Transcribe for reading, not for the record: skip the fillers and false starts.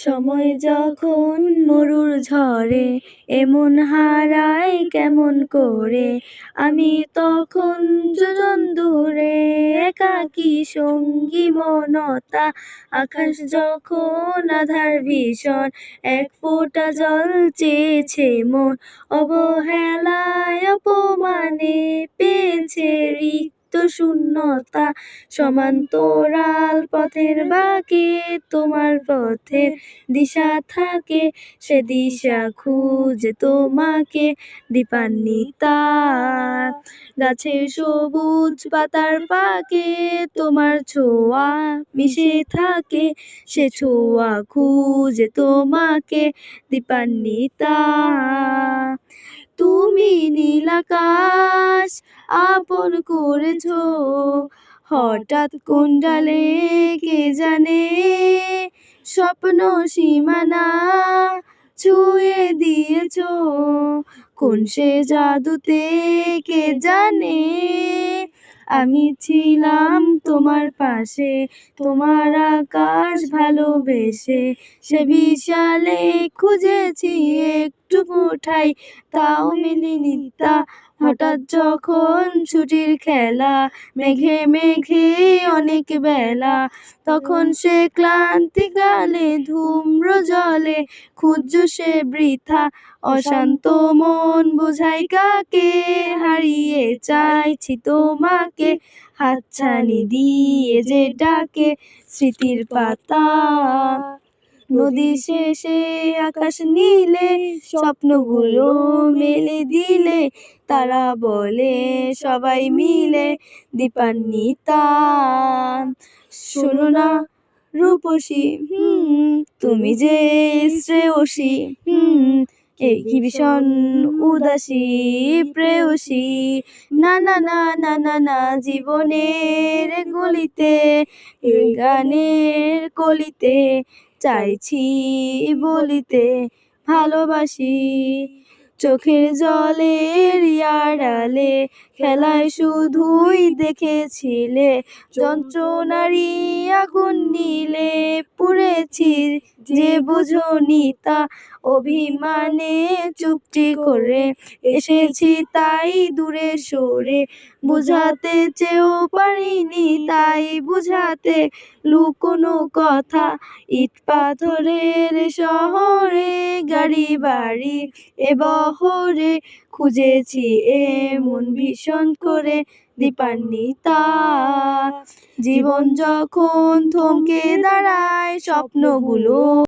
সময় যখন মরুর ঝরে এমন হারায় কেমন করে, আমি তখন যোজন দূরে একাকী সঙ্গী মনতা। আকাশ যখন আঁধার ভীষণ, এক ফোঁটা জল চেয়েছে মন, অবহেলায় অপমানে পেয়েছে রিক্ত শূন্যতা। সমান্তরাল পথের বাঁকে তোমার পথের দিশা থাকে, সে দিশা খুঁজে তোমাকে দীপান্বিতা। গাছের সবুজ পাতার ফাঁকে তোমার ছোঁয়া মিশে থাকে, সে ছোঁয়া খুঁজে তোমাকে দীপান্বিতা। তুমি নীল আকাশ আপন করেছো, হঠাৎ কোন ডালে কে জানে স্বপ্ন সীমানা ছুঁয়ে দিয়েছো, কোন সে জাদুতে কে জানে। আমি ছিলাম তোমার পাশে, তোমার আকাশ ভালোবেসে, সে বিশালে খুঁজেছি একটুকু ঠাই, তাও মেলেনি তা। হঠাৎ যখন ছুটির খেলা, মেঘে মেঘে অনেক বেলা, তখন সে ক্লান্তিকালে ধূম্র জলে খুঁজছো সে বৃথা। অশান্ত মন বোঝাই কাকে, হারিয়ে চাইছি তোমাকে, হাতছানি দিয়ে যে ডাকে স্মৃতির পাতা। নদী শেষে আকাশ নীলে স্বপ্নগুলো মেলে দিলে, তারা বলে সবাই মিলে দীপান্বিতা। শোনো না রূপসী, তুমি যে শ্রেয়সী, এই কি ভীষণ উদাসী প্রেয়সী। না না না না না না, জীবনের গলিতে গানের কলিতে চাইছি বলিতে ভালোবাসি। চোখের জলের আড়ালে খেলায় শুধুই দেখেছিলে, যন্ত্রণারই আগুন নীলে পুড়েছি যে বুঝোনি তা। অভিমানে চুপটি করে এসেছি তাই দূরে সরে, বুঝাতে চেয়েও পারিনি তাই বুঝাতে লুকোনো কথা। ইট পাথরের শহরে গাড়ি বাড়ি এ বহরে, খুঁজেছি এমন ভীষণ করে দীপান্বিতা। জীবন যখন থমকে দাঁড়ায় স্বপ্নগুলো